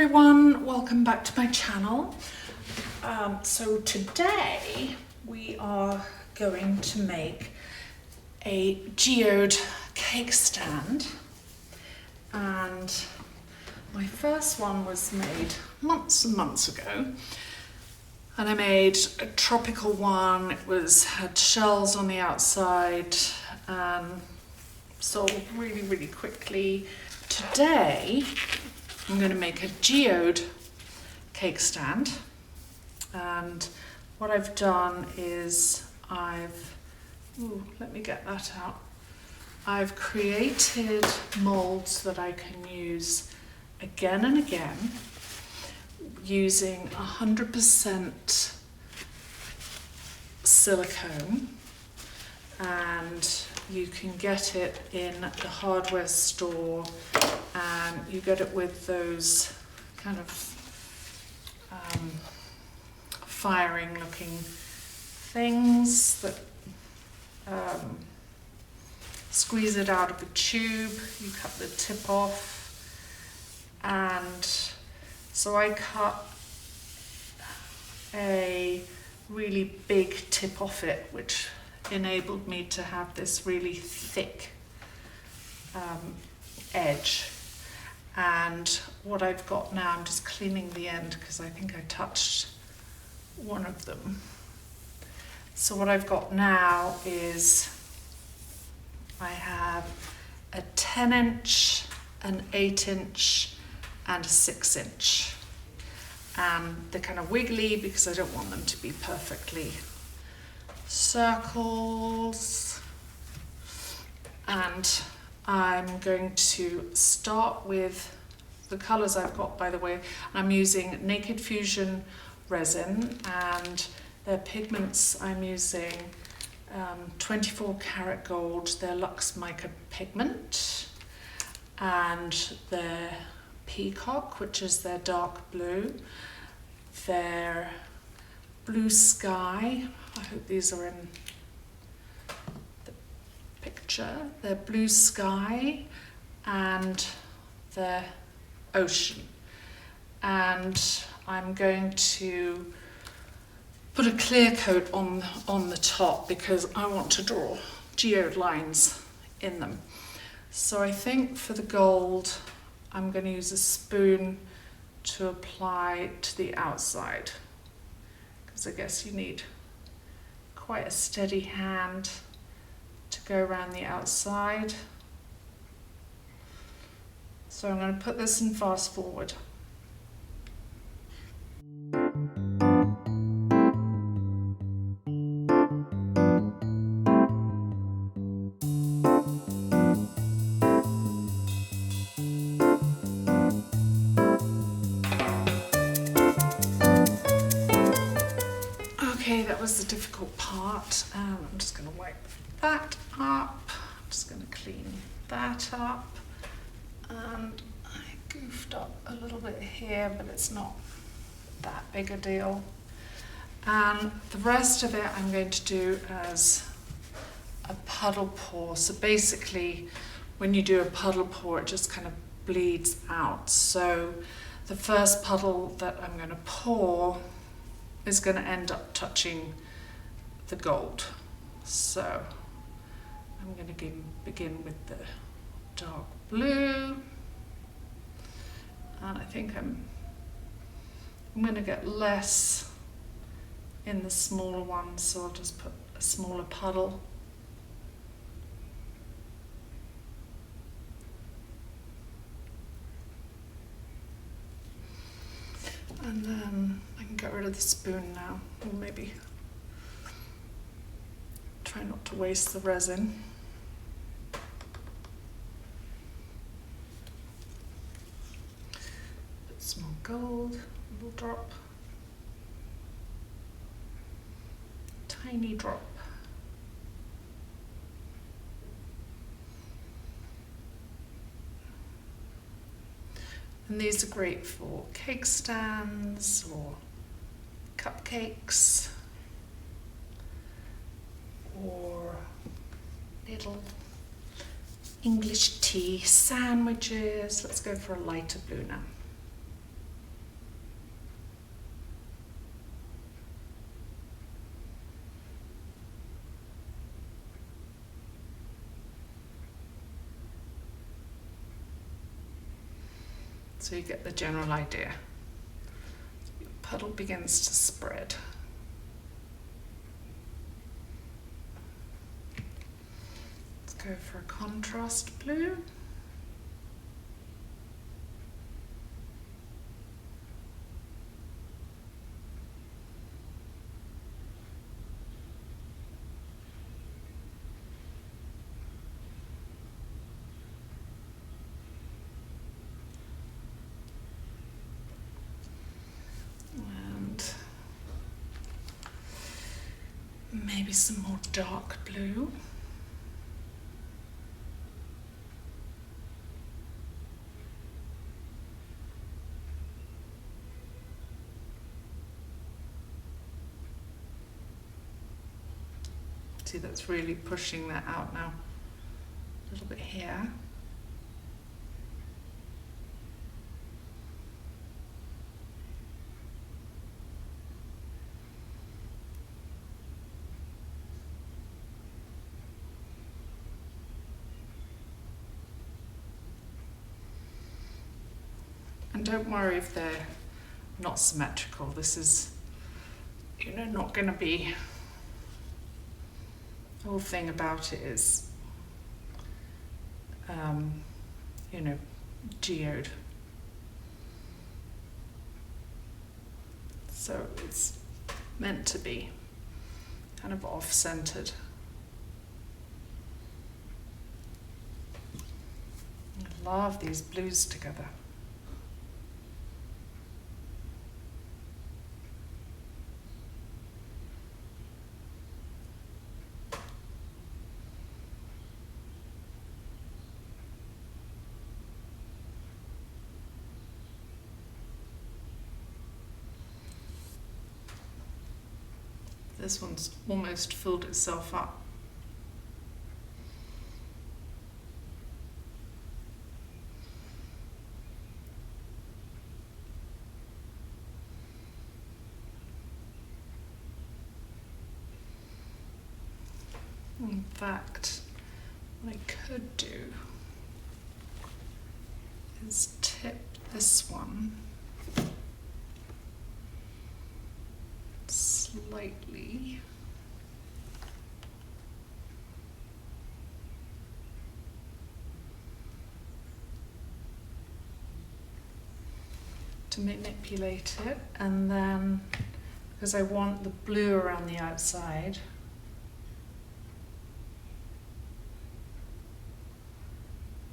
everyone, welcome back to my channel. So today we are going to make a geode cake stand, and my first one was made months and months ago, and I made a tropical one. It had shells on the outside and sold really quickly. Today I'm going to make a geode cake stand, and what I've done is let me get that out. I've created molds that I can use again and again using 100% silicone, and you can get it in the hardware store, and you get it with those kind of firing looking things that squeeze it out of a tube. You cut the tip off, and so I cut a really big tip off it, which enabled me to have this really thick edge. And what I've got now, I'm just cleaning the end because I think I touched one of them. So what I've got now is I have a 10-inch, an 8-inch, and a 6-inch. They're kind of wiggly because I don't want them to be perfectly circles. And I'm going to start with the colors I've got, by the way. I'm using Naked Fusion resin, and their pigments I'm using 24 karat gold, their Luxxe Mica pigment, and their Peacock, which is their dark blue, their Blue Sky. I hope these are in the picture. Their Blue Sky and their Ocean. And I'm going to put a clear coat on the top because I want to draw geode lines in them. So I think for the gold, I'm going to use a spoon to apply to the outside, because I guess you need quite a steady hand to go around the outside. So I'm going to put this in fast forward. Okay, that was the difficult part. I'm just going to wipe that up. I'm just going to clean that up. And I goofed up a little bit here, but it's not that big a deal. And the rest of it I'm going to do as a puddle pour. So basically, when you do a puddle pour, it just kind of bleeds out. So the first puddle that I'm going to pour is going to end up touching the gold. So I'm going to begin with the dark blue, and I think I'm going to get less in the smaller one, so I'll just put a smaller puddle. And then I can get rid of the spoon now, or maybe try not to waste the resin. Put some more gold, a little drop, tiny drop. And these are great for cake stands or cupcakes or little English tea sandwiches. Let's go for a lighter blue now. So you get the general idea. Your puddle begins to spread. Let's go for a contrast blue. Maybe some more dark blue. See, that's really pushing that out now. A little bit here. And don't worry if they're not symmetrical. This is, not going to be, the whole thing about it is, geode. So it's meant to be kind of off-centered. I love these blues together. This one's almost filled itself up. In fact, what I could do is tip this one slightly. To manipulate it, and then because I want the blue around the outside,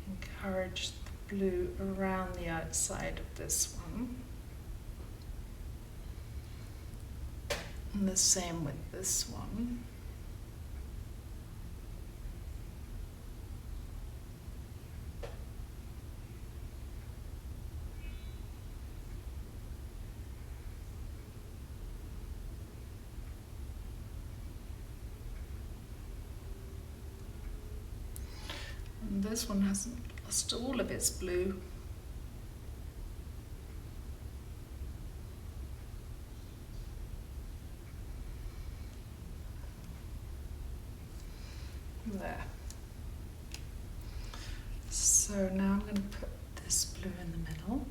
encourage the blue around the outside of this one. And the same with this one. And this one hasn't lost all of its blue. There. So now I'm going to put this blue in the middle.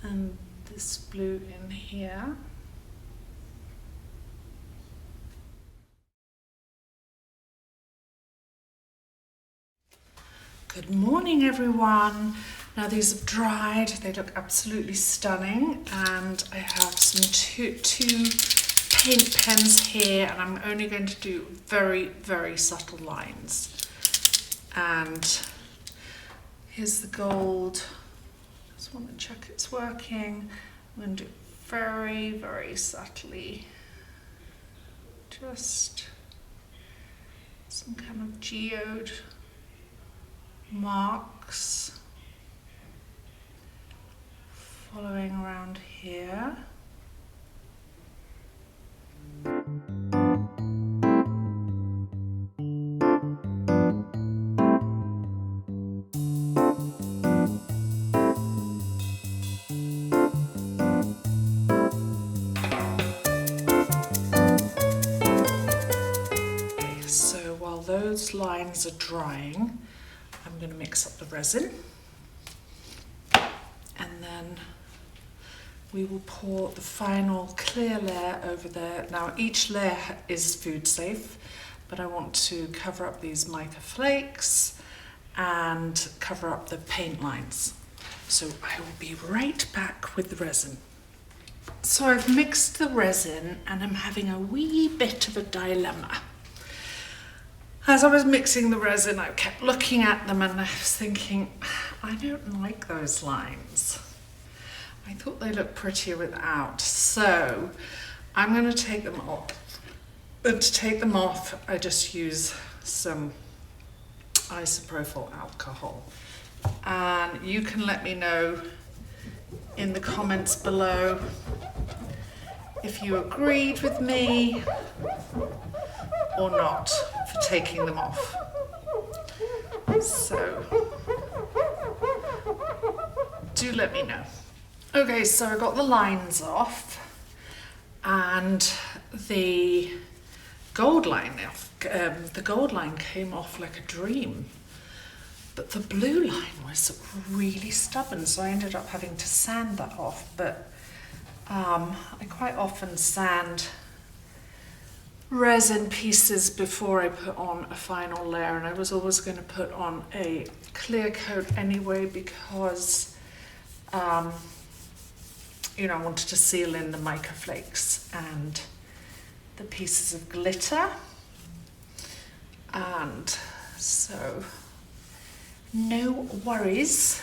And this blue in here. Good morning, everyone. Now these have dried, they look absolutely stunning, and I have some two paint pens here, and I'm only going to do very, very subtle lines. And here's the gold. Just want to check it's working. I'm going to do it very, very subtly. Just some kind of geode marks following around here. lines are drying, I'm going to mix up the resin, and then we will pour the final clear layer over there. Now each layer is food safe, but I want to cover up these mica flakes and cover up the paint lines. So I will be right back with the resin. So I've mixed the resin and I'm having a wee bit of a dilemma. As I was mixing the resin, I kept looking at them and I was thinking, I don't like those lines. I thought they looked prettier without. So I'm going to take them off. And to take them off, I just use some isopropyl alcohol. And you can let me know in the comments below if you agreed with me or not for taking them off. So do let me know. Okay, so I got the lines off and the gold line came off like a dream. But the blue line was really stubborn, so I ended up having to sand that off. But I quite often sand resin pieces before I put on a final layer, and I was always going to put on a clear coat anyway because you know, I wanted to seal in the mica flakes and the pieces of glitter. And so no worries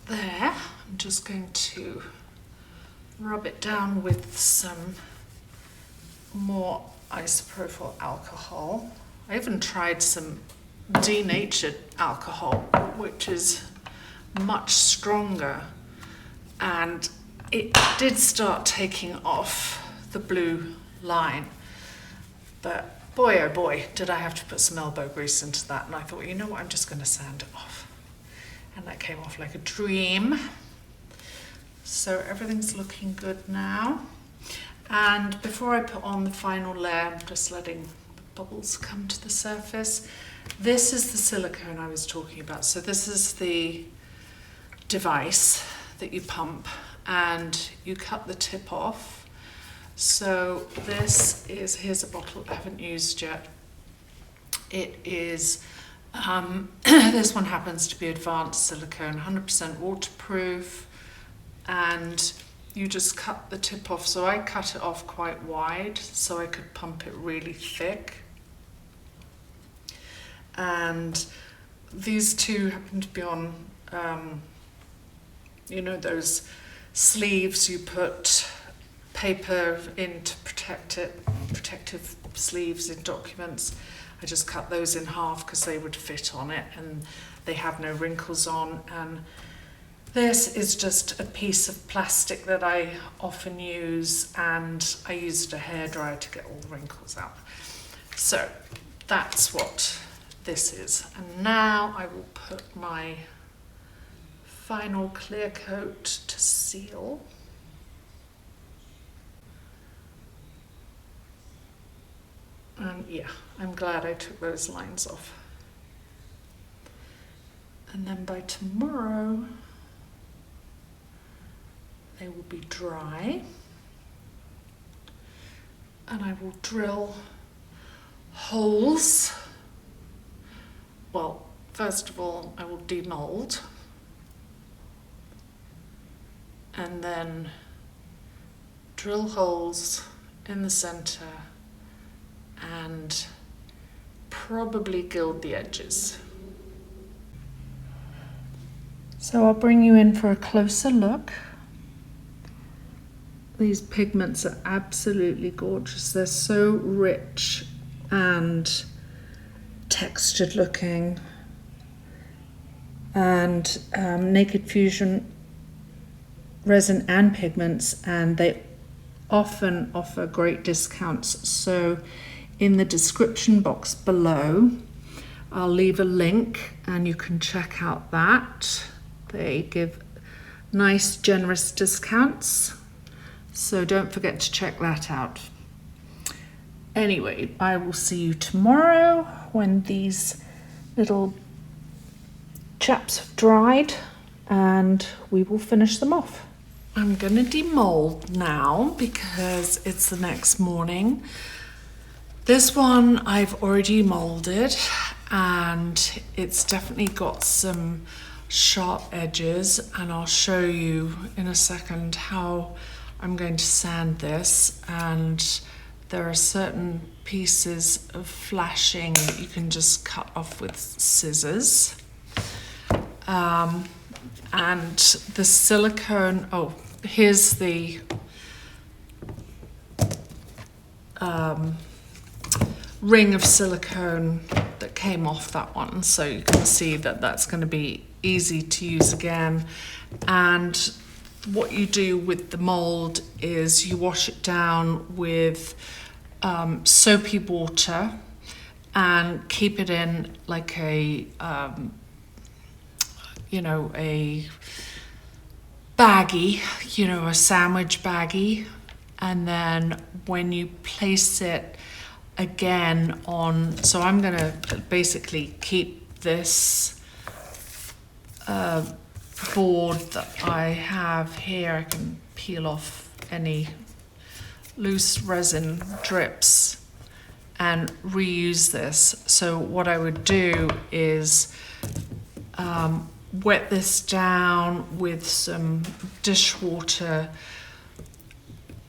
there. I'm just going to rub it down with some more isopropyl alcohol. I even tried some denatured alcohol, which is much stronger, and it did start taking off the blue line. But boy, oh boy, did I have to put some elbow grease into that. And I thought, you know what, I'm just going to sand it off. And that came off like a dream. So everything's looking good now. And before I put on the final layer, I'm just letting the bubbles come to the surface. This is the silicone I was talking about. So this is the device that you pump and you cut the tip off. So this is, here's a bottle I haven't used yet. It is, this one happens to be advanced silicone, 100% waterproof, and you just cut the tip off. So I cut it off quite wide so I could pump it really thick. And these two happen to be on, you know, those sleeves you put paper in to protect it, protective sleeves in documents. I just cut those in half because they would fit on it and they have no wrinkles on. And this is just a piece of plastic that I often use, and I used a hairdryer to get all the wrinkles out. So that's what this is. And now I will put my final clear coat to seal. And yeah, I'm glad I took those lines off. And then by tomorrow, they will be dry. And I will drill holes. Well, first of all, I will demold. And then drill holes in the center and probably gild the edges. So I'll bring you in for a closer look. These pigments are absolutely gorgeous. They're so rich and textured looking. And Naked Fusion resin and pigments, and they often offer great discounts. So in the description box below, I'll leave a link and you can check out that. They give nice, generous discounts. So don't forget to check that out. Anyway, I will see you tomorrow when these little chaps have dried and we will finish them off. I'm gonna demold now because it's the next morning. This one I've already molded and it's definitely got some sharp edges, and I'll show you in a second how I'm going to sand this. And there are certain pieces of flashing that you can just cut off with scissors. And the silicone, oh, here's the ring of silicone that came off that one. So you can see that that's going to be easy to use again. And what you do with the mold is you wash it down with soapy water and keep it in like a a baggie, a sandwich baggie. And then when you place it again on, so I'm going to basically keep this board that I have here. I can peel off any loose resin drips and reuse this. So what I would do is wet this down with some dishwater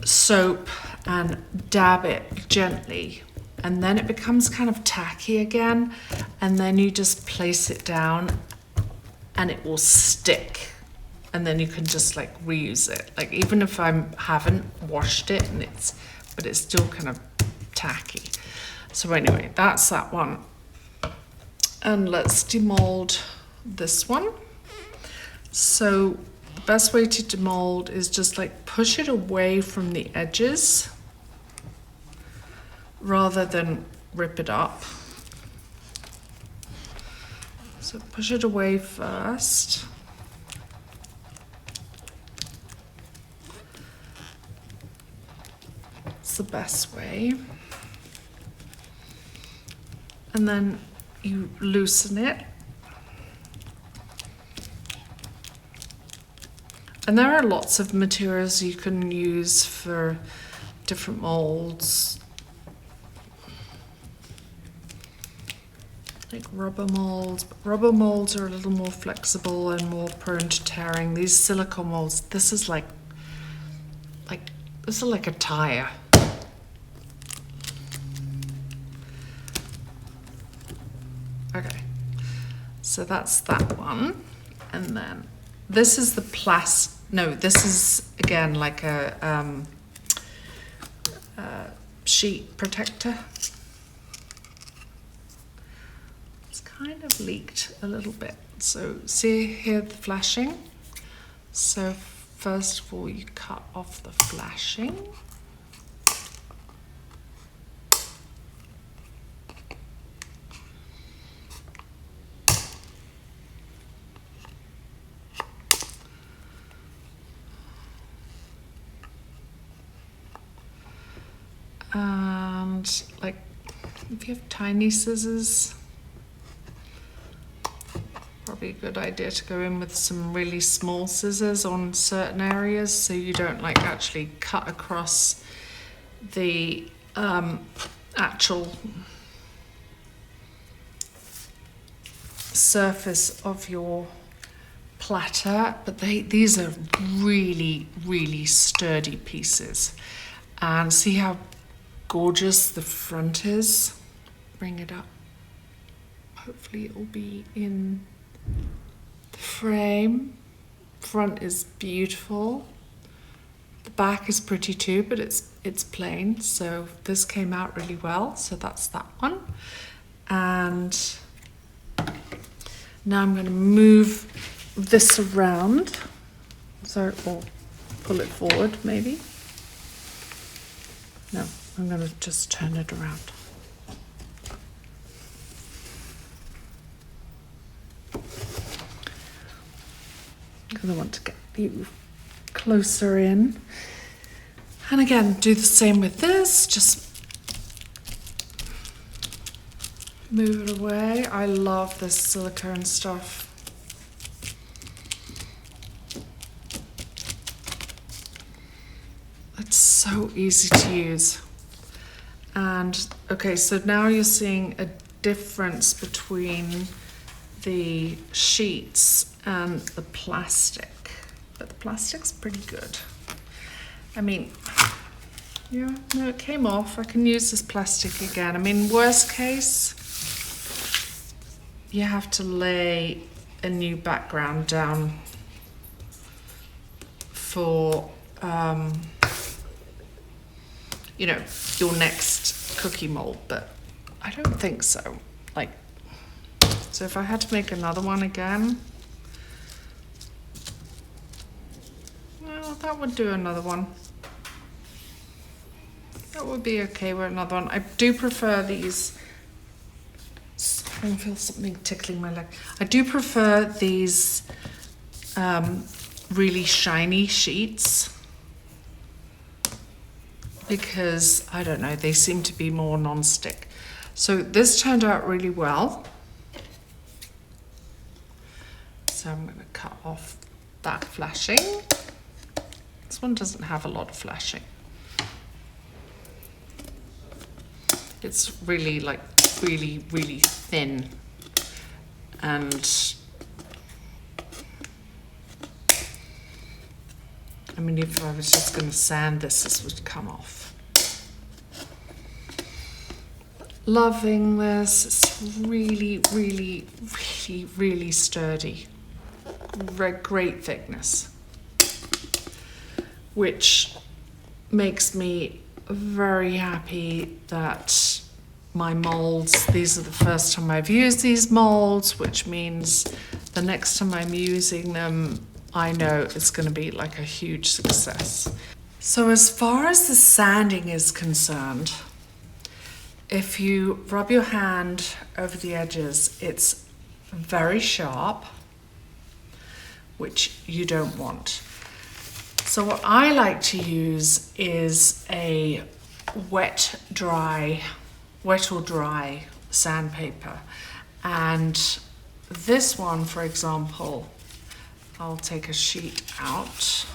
soap and dab it gently, and then it becomes kind of tacky again, and then you just place it down and it will stick, and then you can just like reuse it, like even if I haven't washed it and it's still kind of tacky. So anyway, that's that one. And let's demold this one. So the best way to demold is just like push it away from the edges rather than rip it up. So push it away first. It's the best way. And then you loosen it. And there are lots of materials you can use for different molds, like rubber molds. But rubber molds are a little more flexible and more prone to tearing. These silicone molds, this is like a tire. Okay, so that's that one. And then this is the this is again like a sheet protector. It's kind of leaked a little bit. So see here the flashing? So first of all, you cut off the flashing. And like, if you have tiny scissors, probably a good idea to go in with some really small scissors on certain areas so you don't like actually cut across the actual surface of your platter. But these are really, really sturdy pieces. And see how gorgeous the front is? Bring it up. Hopefully it will be in the frame. Front is beautiful. The back is pretty too, but it's plain. So this came out really well. So that's that one. And now I'm going to move this around. So, or pull it forward maybe. No, I'm going to just turn it around. Because I want to get you closer in. And again, do the same with this. Just move it away. I love this silicone stuff. It's so easy to use. And okay, so now you're seeing a difference between the sheets and the plastic, but the plastic's pretty good. I mean, yeah, no, it came off. I can use this plastic again. I mean, worst case, you have to lay a new background down for, you know, your next cookie mold, but I don't think so. Like, so if I had to make another one again, well, that would do another one. That would be okay with another one. I do prefer these. I can feel something tickling my leg. I do prefer these really shiny sheets because, I don't know, they seem to be more non-stick. So this turned out really well. So I'm going to cut off that flashing. This one doesn't have a lot of flashing. It's really like really, really thin. And I mean, if I was just going to sand this, this would come off. Loving this. It's really, really, really, really sturdy. Great thickness, which makes me very happy that my molds, these are the first time I've used these molds, which means the next time I'm using them, I know it's going to be like a huge success. So as far as the sanding is concerned, if you rub your hand over the edges, it's very sharp, which you don't want. So what I like to use is a wet or dry sandpaper. And this one, for example, I'll take a sheet out.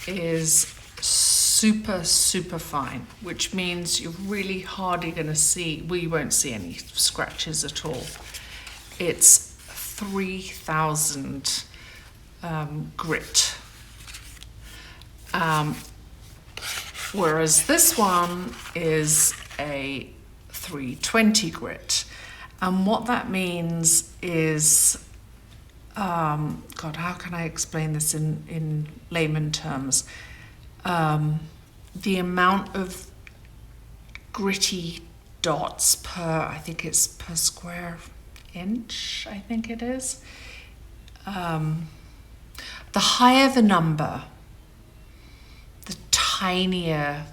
Is super, super fine, which means you're really hardly going to see, well, you won't see any scratches at all. It's 3000 grit. Whereas this one is a 320 grit. And what that means is, God, how can I explain this in layman terms? The amount of gritty dots per, I think it's per square inch, I think it is. The higher the number, the tinier,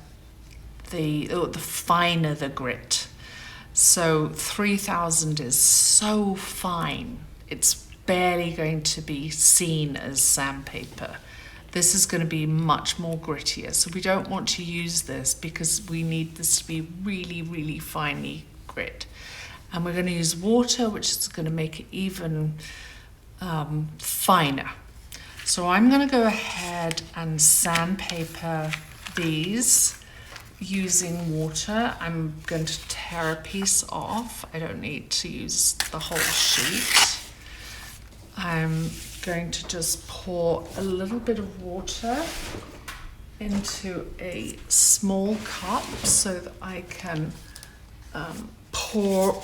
the finer the grit. So 3000 is so fine, it's barely going to be seen as sandpaper. This is going to be much more grittier. So we don't want to use this because we need this to be really, really finely grit. And we're going to use water, which is going to make it even finer. So I'm going to go ahead and sandpaper these using water. I'm going to tear a piece off. I don't need to use the whole sheet. I'm going to just pour a little bit of water into a small cup so that I can pour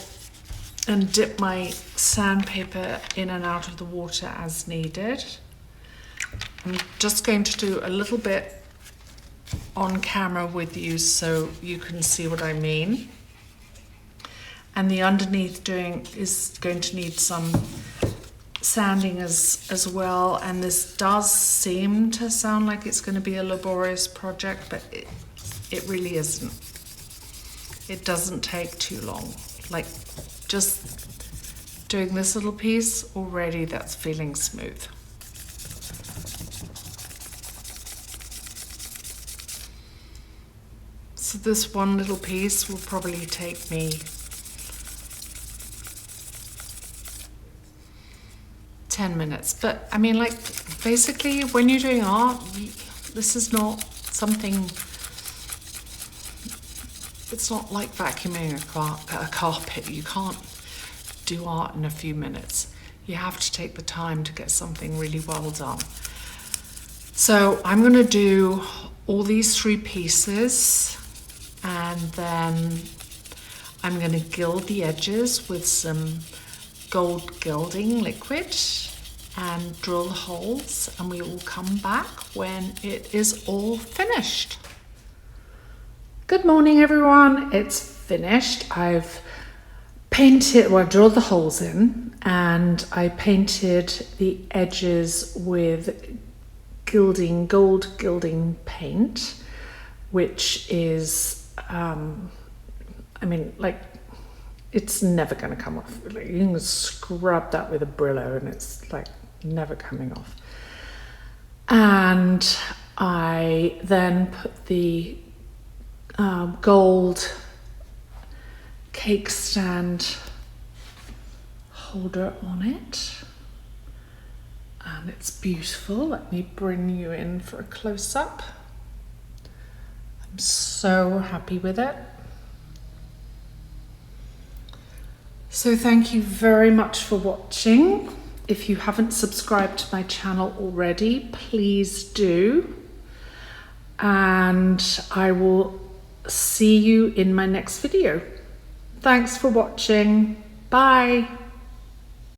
and dip my sandpaper in and out of the water as needed. I'm just going to do a little bit on camera with you so you can see what I mean. And the underneath is going to need some sanding as well, and this does seem to sound like it's going to be a laborious project, but it really isn't. It doesn't take too long. Like, just doing this little piece already, that's feeling smooth. So this one little piece will probably take me 10 minutes. But I mean, like, basically when you're doing art, this is not something, it's not like vacuuming a carpet. You can't do art in a few minutes. You have to take the time to get something really well done. So I'm going to do all these 3 pieces, and then I'm going to gild the edges with some gold gilding liquid and drill the holes, and we will come back when it is all finished. Good morning, everyone. It's finished. I've painted, well, I drilled the holes in, and I painted the edges with gilding, gold gilding paint, which is, I mean, like, it's never going to come off. Like, you can scrub that with a Brillo and it's like never coming off. And I then put the gold cake stand holder on it, and it's beautiful. Let me bring you in for a close-up. I'm so happy with it. So thank you very much for watching. If you haven't subscribed to my channel already, please do. And I will see you in my next video. Thanks for watching. Bye.